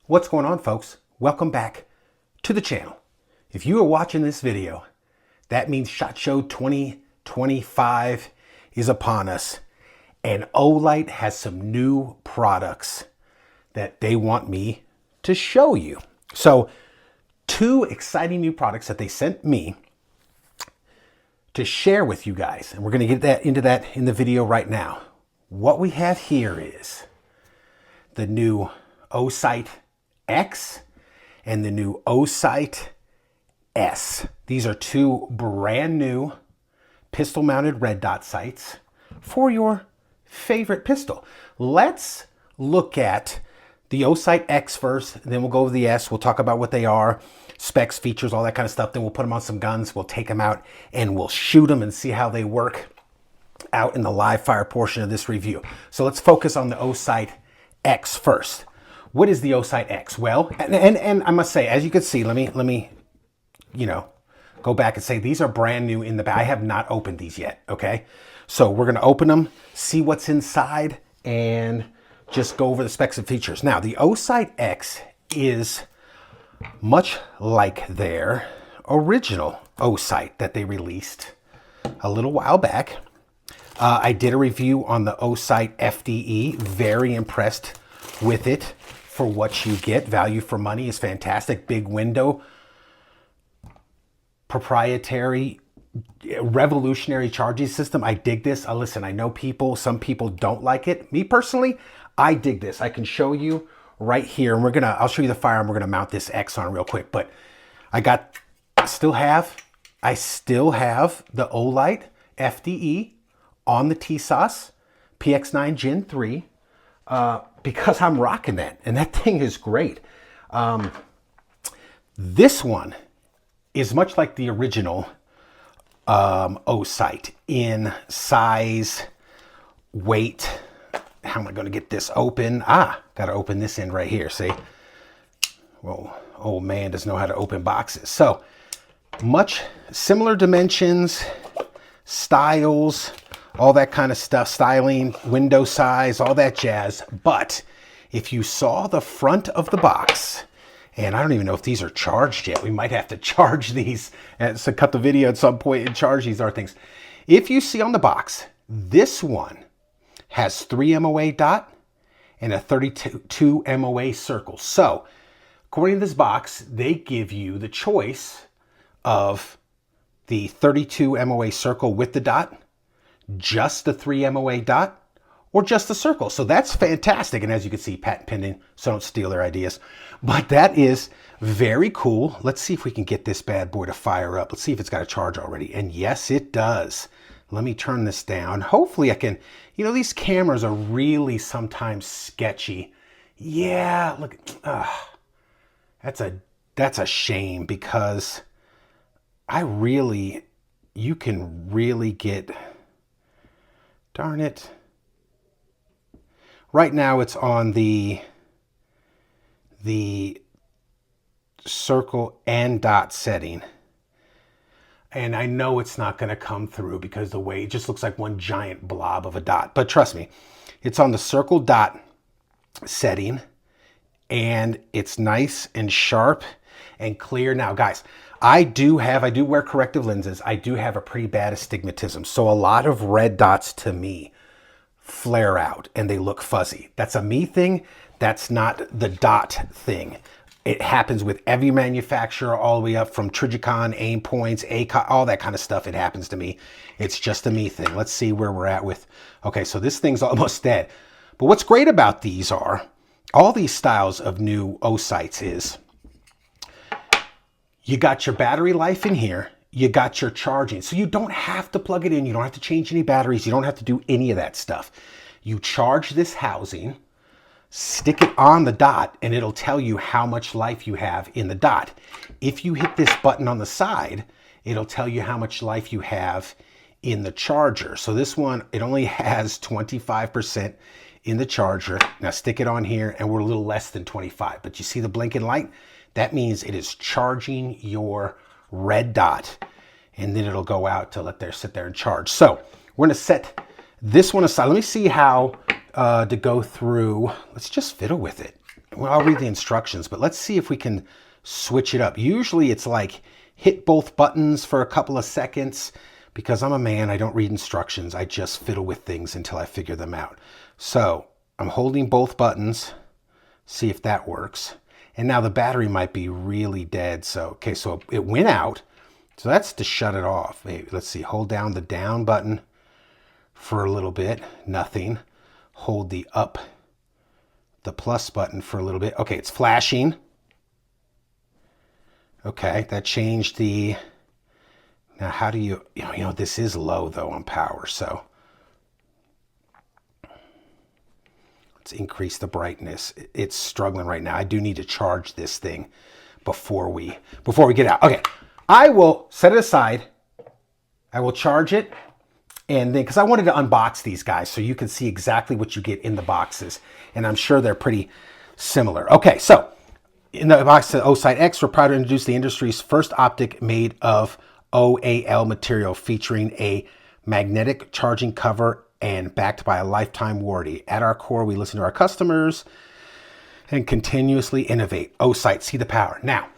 What's going on, folks? Welcome back to the channel. If you are watching this video, that means SHOT Show 2025 is upon us, and Olight has some new products that they want me to show you. So, two exciting new products that they sent me to share with you guys, and we're going to get into that in the video right now. What we have here is the new OSIGHT X and the new OSIGHT S. These are two brand new pistol mounted red dot sights for your favorite pistol. Let's look at the OSIGHT X first, then we'll go over the S. We'll talk about what they are, specs, features, all that kind of stuff. Then we'll put them on some guns. We'll take them out and we'll shoot them and see how they work out in the live fire portion of this review. So let's focus on the OSIGHT X first. What is the OSIGHT X? Well, and I must say, as you can see, let me, go back and say these are brand new in the bag. I have not opened these yet. Okay, so we're gonna open them, see what's inside, and just go over the specs and features. Now, the OSIGHT X is much like their original OSIGHT that they released a little while back. I did a review on the OSIGHT FDE. Very impressed with it for what you get. Value for money is fantastic. Big window, proprietary, revolutionary charging system. I dig this. Listen, I know some people don't like it. Me personally, I dig this. I can show you right here, and I'll show you the firearm. We're gonna mount this X on real quick, but I still have the Olight FDE on the TSOS PX9 Gen 3 because I'm rocking that, and that thing is great. This one is much like the original OSIGHT in size, weight. How am I going to get this open? Got to open this end right here. See? Well, old man doesn't know how to open boxes. So, much similar dimensions, styles, all that kind of stuff, styling, window size, all that jazz. But if you saw the front of the box, and I don't even know if these are charged yet. We might have to charge these, so cut the video at some point and charge these things. If you see on the box, this one has 3 MOA dot and a 32 MOA circle. So, according to this box, they give you the choice of the 32 MOA circle with the dot, just the 3 MOA dot, or just the circle. So that's fantastic. And as you can see, patent pending, so don't steal their ideas. But that is very cool. Let's see if we can get this bad boy to fire up. Let's see if it's got a charge already. And yes, it does. Let me turn this down. Hopefully I can, these cameras are really sometimes sketchy. Yeah, look, that's a shame, because you can really get, darn it. Right now it's on the circle and dot setting. And I know it's not going to come through because the way it just looks like one giant blob of a dot. But trust me, it's on the circle dot setting, and it's nice and sharp and clear. Now, guys, I do wear corrective lenses. I do have a pretty bad astigmatism. So a lot of red dots to me flare out and they look fuzzy. That's a me thing. That's not the dot thing. It happens with every manufacturer, all the way up from Trijicon, Aim Points, ACOG, all that kind of stuff. It happens to me. It's just a me thing. Let's see where we're at with, okay, so this thing's almost dead. But what's great about these are, all these styles of new OSIGHTs is, you got your battery life in here, you got your charging. So you don't have to plug it in, you don't have to change any batteries, you don't have to do any of that stuff. You charge this housing, stick it on the dot, and it'll tell you how much life you have in the dot. If you hit this button on the side, it'll tell you how much life you have in the charger. So this one, it only has 25% in the charger. Now stick it on here, and we're a little less than 25. But you see the blinking light? That means it is charging your red dot, and then it'll go out to sit there and charge. So we're going to set this one aside. Let me see how to go through. Let's just fiddle with it. Well, I'll read the instructions, but let's see if we can switch it up. Usually it's like hit both buttons for a couple of seconds. Because I'm a man, I don't read instructions. I just fiddle with things until I figure them out. So I'm holding both buttons. See if that works. And now the battery might be really dead. So, okay, so it went out. So that's to shut it off. Maybe, let's see, hold down the down button for a little bit. Nothing. Hold the plus button for a little bit. Okay, it's flashing. Okay, that changed the... Now, how do you know, this is low though on power, so let's increase the brightness. It's struggling right now. I do need to charge this thing before we get out. Okay, I will set it aside. I will charge it, and then, because I wanted to unbox these guys so you can see exactly what you get in the boxes, and I'm sure they're pretty similar. Okay, so in the box of OSIGHT X, we're proud to introduce the industry's first optic made of OAL material, featuring a magnetic charging cover and backed by a lifetime warranty. At our core, we listen to our customers and continuously innovate. OSIGHT, see the power. Now,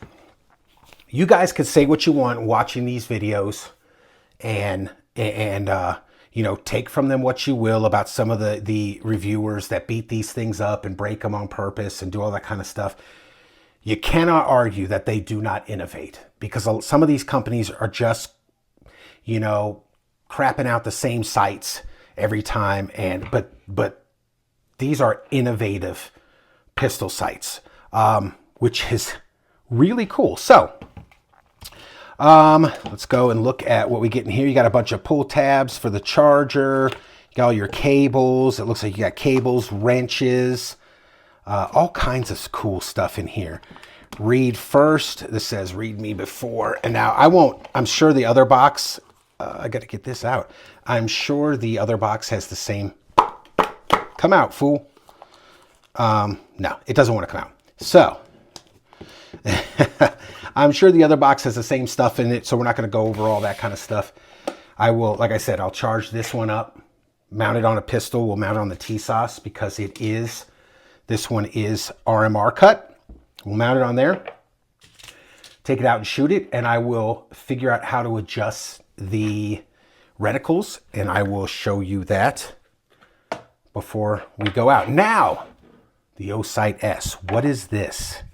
you guys could say what you want watching these videos, and you know, take from them what you will about some of the reviewers that beat these things up and break them on purpose and do all that kind of stuff. You cannot argue that they do not innovate, because some of these companies are just, you know, crapping out the same sights every time. But these are innovative pistol sights, which is really cool. So let's go and look at what we get in here. You got a bunch of pull tabs for the charger. You got all your cables. It looks like you got cables, wrenches, all kinds of cool stuff in here. Read first. This says read me before. And now I'm sure the other box, I got to get this out. I'm sure the other box has the same. Come out, fool. No, it doesn't want to come out. So I'm sure the other box has the same stuff in it, so we're not going to go over all that kind of stuff. I will, like I said, I'll charge this one up, mount it on a pistol. We'll mount it on the T-Sauce because this one is RMR cut. We'll mount it on there, take it out and shoot it, and I will figure out how to adjust the reticles, and I will show you that before we go out. Now, the OSIGHT S. What is this?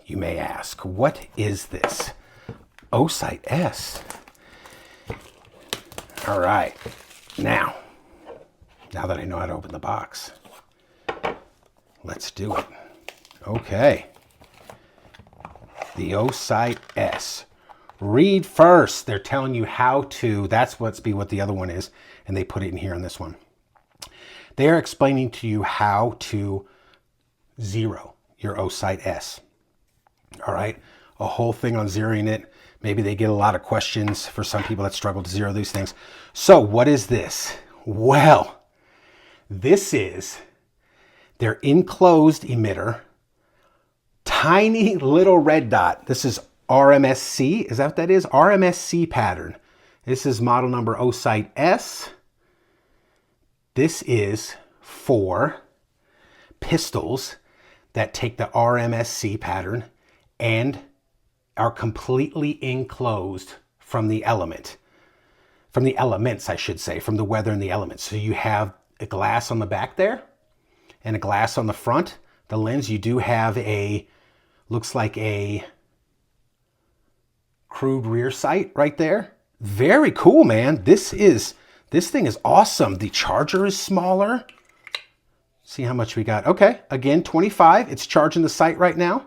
You may ask. What is this? OSIGHT S. All right. Now that I know how to open the box, let's do it. Okay. The OSIGHT S. Read first. They're telling you how to. That's what the other one is, and they put it in here on this one. They are explaining to you how to zero your OSIGHT S. All right, a whole thing on zeroing it. Maybe they get a lot of questions for some people that struggle to zero these things. So what is this? Well, this is their enclosed emitter. Tiny little red dot. This is RMSC. Is that what that is? RMSC pattern. This is model number OSIGHT S. This is for pistols that take the RMSC pattern and are completely enclosed from the elements, I should say, from the weather and the elements. So you have a glass on the back there and a glass on the front. The lens, you do have looks like a crude rear sight right there. Very cool, man. This thing is awesome. The charger is smaller. See how much we got. Okay, again, 25. It's charging the sight right now.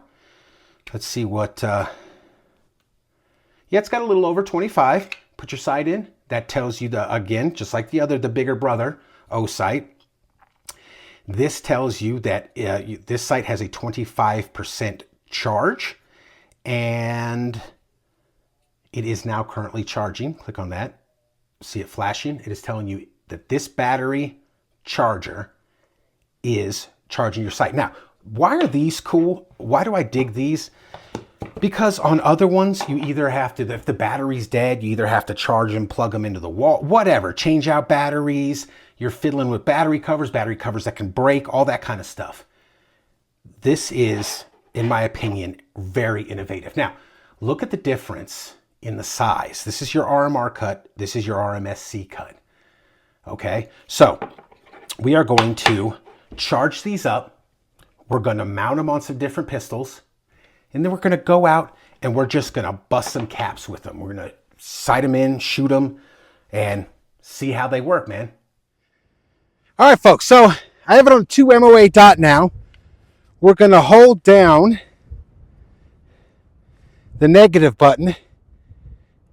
Let's see what, yeah, it's got a little over 25. Put your sight in. That tells you again, just like the bigger brother, OSIGHT. This tells you that this sight has a 25% charge, and it is now currently charging. Click on that. See it flashing? It is telling you that this battery charger is charging your sight. Now, why are these cool? Why do I dig these? Because on other ones, you either have to, if the battery's dead, you either have to charge them, plug them into the wall, whatever, change out batteries. You're fiddling with battery covers that can break, all that kind of stuff. This is, in my opinion, very innovative. Now, look at the difference in the size. This is your RMR cut. This is your RMSC cut. Okay, so we are going to charge these up. We're going to mount them on some different pistols. And then we're going to go out and we're just going to bust some caps with them. We're going to sight them in, shoot them, and see how they work, man. All right, folks. So I have it on 2 MOA dot now. We're going to hold down the negative button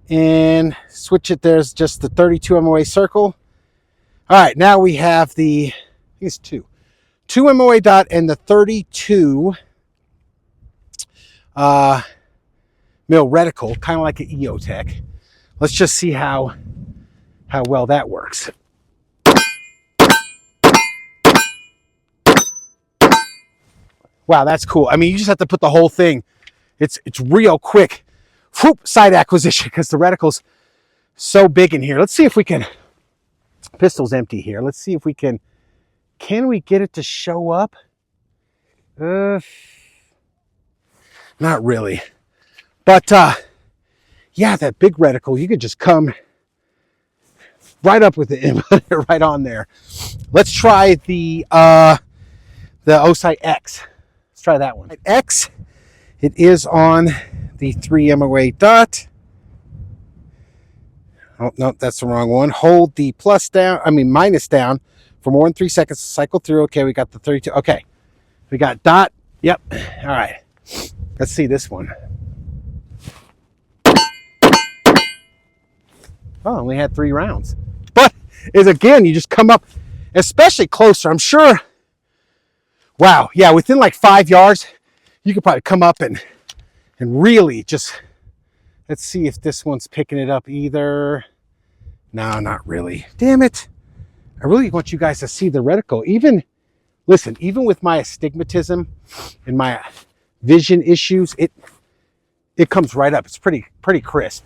and switch it. There's just the 32 MOA circle. All right, now we have the, I think it's 2 MOA dot and the 32 mil reticle, kind of like an EOTech. Let's just see how well that works. Wow, that's cool. I mean, you just have to put the whole thing. It's real quick. Whoop, side acquisition, because the reticle's so big in here. Let's see if we can, pistol's empty here. Let's see if we can we get it to show up? Not really. But yeah, that big reticle, you could just come right up with it and put it right on there. Let's try the OSIGHT X. Let's try that one. X, it is on the 3 MOA dot. Oh, no, that's the wrong one. Hold the minus down for more than 3 seconds to cycle through. Okay, we got the 32. Okay, we got dot. Yep. All right. Let's see this one. Oh, we had 3 rounds. But is again, you just come up, especially closer. I'm sure. Wow. Yeah, within like 5 yards, you could probably come up and really just, let's see if this one's picking it up either. No, not really. Damn it. I really want you guys to see the reticle. Even, listen, even with my astigmatism and my vision issues, it comes right up. It's pretty crisp.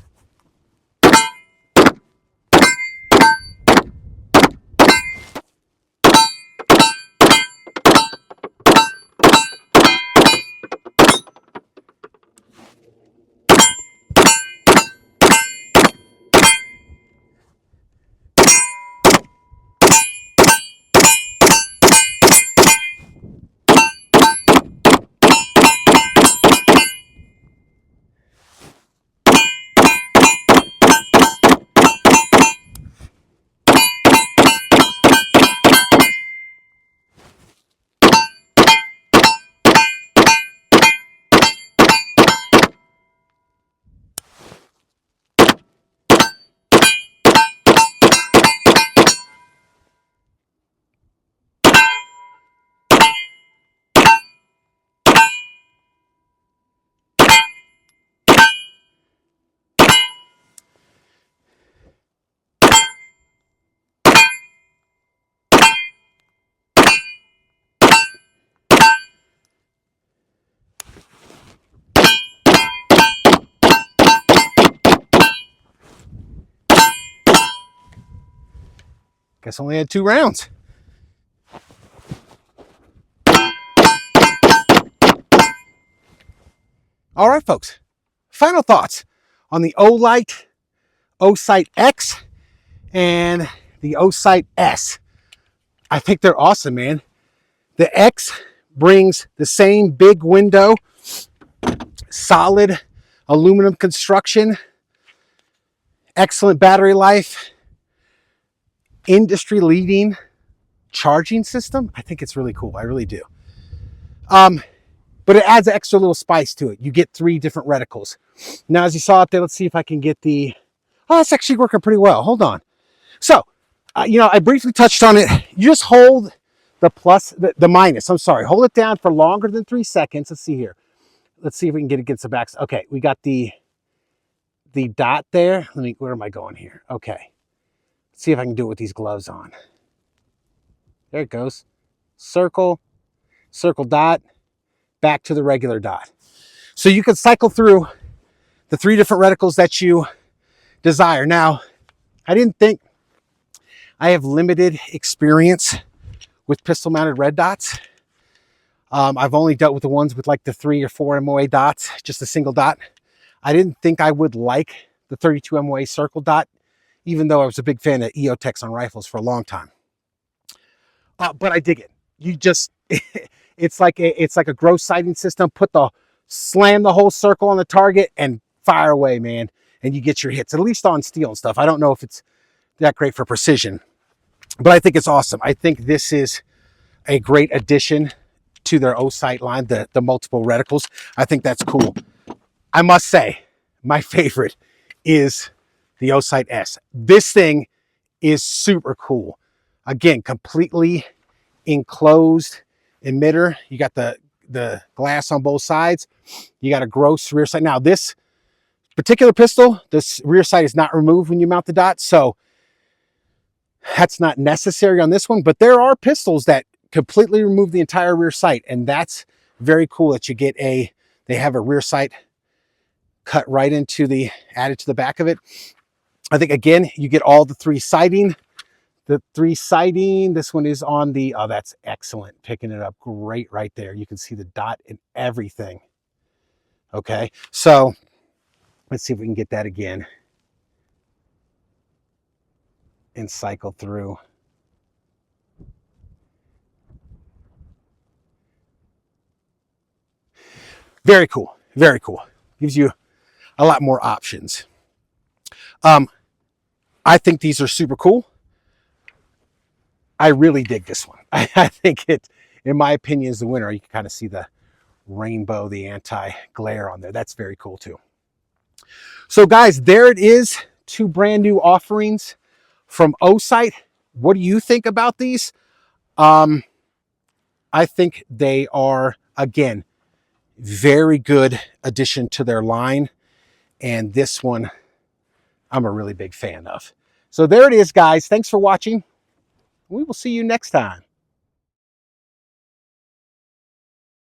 Guess only had 2 rounds. All right, folks. Final thoughts on the OSIGHT X and the OSIGHT S. I think they're awesome, man. The X brings the same big window, solid aluminum construction, excellent battery life, industry-leading charging system. I think it's really cool. I really do. But it adds an extra little spice to it. You get 3 different reticles. Now, as you saw out there, let's see if I can get the... Oh, it's actually working pretty well. Hold on. So, I briefly touched on it. You just hold the minus. I'm sorry. Hold it down for longer than 3 seconds. Let's see here. Let's see if we can get it against the back. Okay, we got the dot there. Where am I going here? Okay. Let's see if I can do it with these gloves on. There it goes. Circle, dot, back to the regular dot. So you can cycle through the 3 different reticles that you desire. Now, I didn't think I have limited experience with pistol mounted red dots. I've only dealt with the ones with like the 3 or 4 MOA dots, just a single dot. I didn't think I would like the 32 MOA circle dot, even though I was a big fan of EOTechs on rifles for a long time. But I dig it. You just, it's like a gross sighting system. Slam the whole circle on the target and fire away, man. And you get your hits, at least on steel and stuff. I don't know if it's that great for precision, but I think it's awesome. I think this is a great addition to their OSIGHT line, the multiple reticles. I think that's cool. I must say, my favorite is the OSIGHT S. This thing is super cool. Again, completely enclosed emitter. You got the glass on both sides. You got a gross rear sight. Now, this particular pistol, this rear sight is not removed when you mount the dot, so that's not necessary on this one. But there are pistols that completely remove the entire rear sight, and that's very cool that you get they have a rear sight cut right into added to the back of it. I think, again, you get all the 3 sighting. The 3 sighting, this one is on the, oh, that's excellent. Picking it up great right there. You can see the dot and everything. Okay, so let's see if we can get that again and cycle through. Very cool, very cool. Gives you a lot more options. I think these are super cool. I really dig this one. I think it, in my opinion, is the winner. You can kind of see the rainbow, the anti-glare on there. That's very cool too. So guys, there it is. 2 brand new offerings from OSIGHT. What do you think about these? I think they are, again, very good addition to their line. And this one, I'm a really big fan of. So there it is, guys. Thanks for watching. We will see you next time.